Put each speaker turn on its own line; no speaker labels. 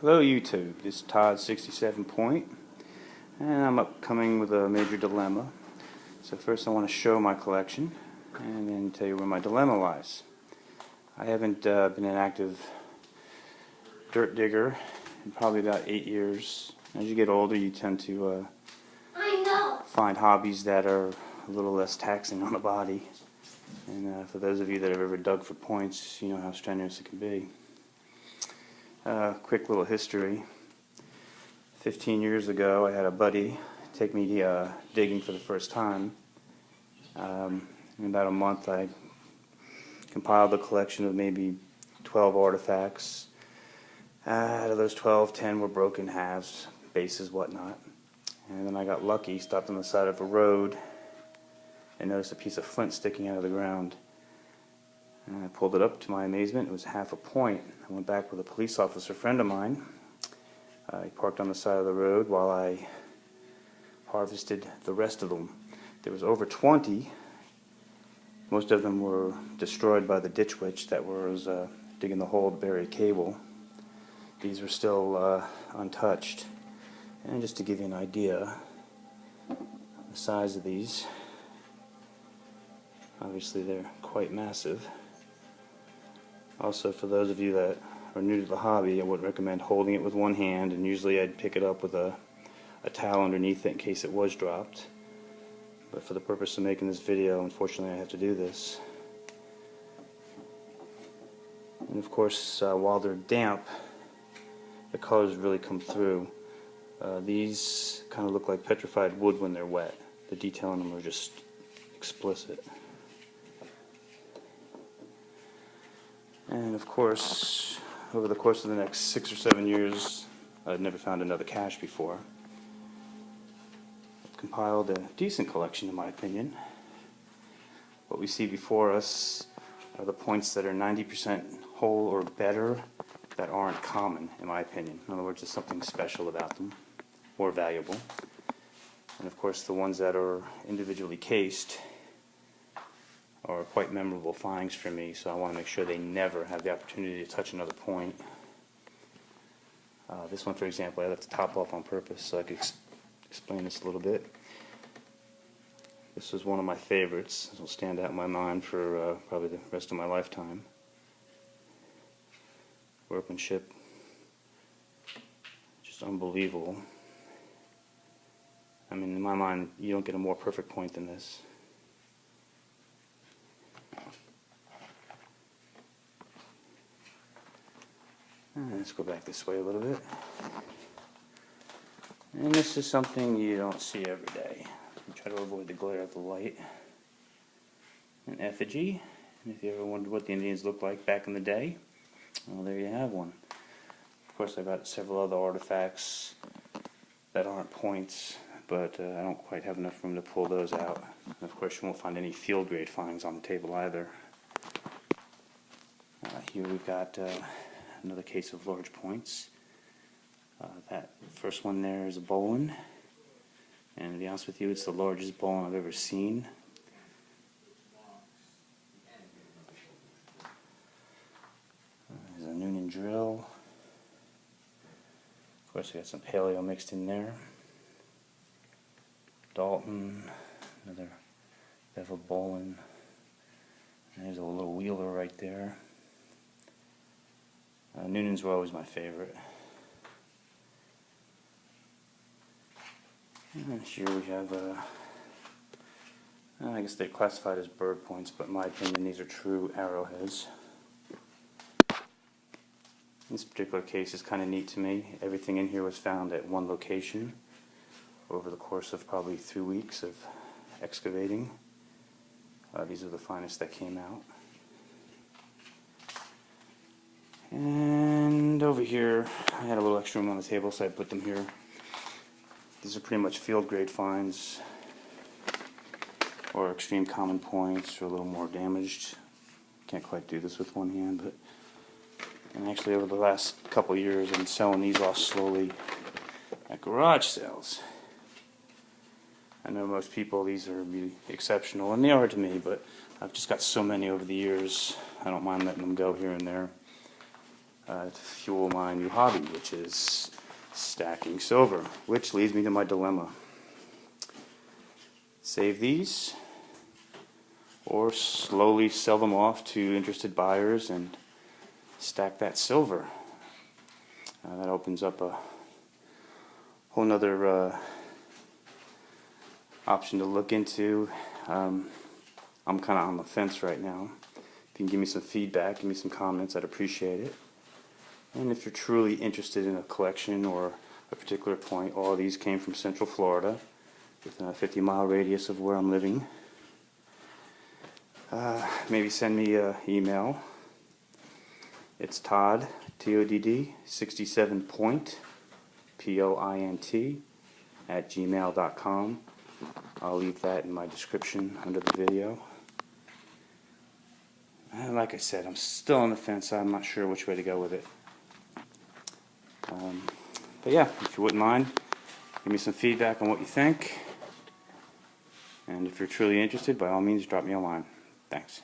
Hello YouTube, this is Todd 67 Point, and I'm upcoming with a major dilemma. So first I want to show my collection and then tell you where my dilemma lies. I haven't been an active dirt digger in probably about 8 years. As you get older you tend to find hobbies that are a little less taxing on the body. And for those of you that have ever dug for points, you know how strenuous it can be. Quick little history. 15 years ago I had a buddy take me digging for the first time. In about a month I compiled a collection of maybe 12 artifacts. Out of those 12, 10 were broken halves, bases, whatnot. And then I got lucky, stopped on the side of a road and noticed a piece of flint sticking out of the ground. And I pulled it up. To my amazement, it was half a point. I went back with a police officer friend of mine. He parked on the side of the road while I harvested the rest of them. There was over 20. Most of them were destroyed by the ditch witch that was digging the hole to bury a cable. These were still untouched. And just to give you an idea, the size of these, obviously they're quite massive. Also, for those of you that are new to the hobby, I would recommend holding it with one hand, and usually I'd pick it up with a towel underneath it in case it was dropped. But for the purpose of making this video, unfortunately I have to do this. And of course, while they're damp, the colors really come through. These kind of look like petrified wood when they're wet. The detail in them are just explicit. And of course, over the course of the next 6 or 7 years, I'd never found another cache before. I've compiled a decent collection in my opinion. What we see before us are the points that are 90% whole or better that aren't common in my opinion. In other words, there's something special about them, or valuable. And of course the ones that are individually cased are quite memorable finds for me, so I want to make sure they never have the opportunity to touch another point. This one, for example, I left the top off on purpose so I could explain this a little bit. This was one of my favorites. This will stand out in my mind for probably the rest of my lifetime. Workmanship, just unbelievable. I mean, in my mind, you don't get a more perfect point than this. Let's go back this way a little bit. And this is something you don't see every day. You try to avoid the glare of the light. An effigy. And if you ever wondered what the Indians looked like back in the day, well, there you have one. Of course, I've got several other artifacts that aren't points, but I don't quite have enough room to pull those out. And of course, you won't find any field grade finds on the table either. Here we've got another case of large points. That first one there is a Bolin, and to be honest with you, it's the largest Bolin I've ever seen. There's a Noonan drill. Of course, we got some paleo mixed in there. Dalton, another bevel Bolin. There's a little wheeler right there. Noonans were always my favorite. And here we have, I guess they're classified as bird points, but in my opinion these are true arrowheads. This particular case is kind of neat to me. Everything in here was found at one location over the course of probably 3 weeks of excavating. These are the finest that came out. And over here, I had a little extra room on the table, so I put them here. These are pretty much field grade finds, or extreme common points, or a little more damaged. Can't quite do this with one hand, but and actually over the last couple of years, I've been selling these off slowly at garage sales. I know most people, these are really exceptional, and they are to me, but I've just got so many over the years, I don't mind letting them go here and there. to fuel my new hobby, which is stacking silver, which leads me to my dilemma. Save these or slowly sell them off to interested buyers and stack that silver. That opens up a whole nother option to look into. I'm kind of on the fence right now. If you can give me some feedback, give me some comments, I'd appreciate it. And if you're truly interested in a collection or a particular point, all of these came from Central Florida, within a 50-mile radius of where I'm living. Maybe send me an email. It's Todd, T-O-D-D, 67point, P-O-I-N-T, @gmail.com. I'll leave that in my description under the video. And like I said, I'm still on the fence. I'm not sure which way to go with it. But yeah, if you wouldn't mind, give me some feedback on what you think. And if you're truly interested, by all means, drop me a line. Thanks.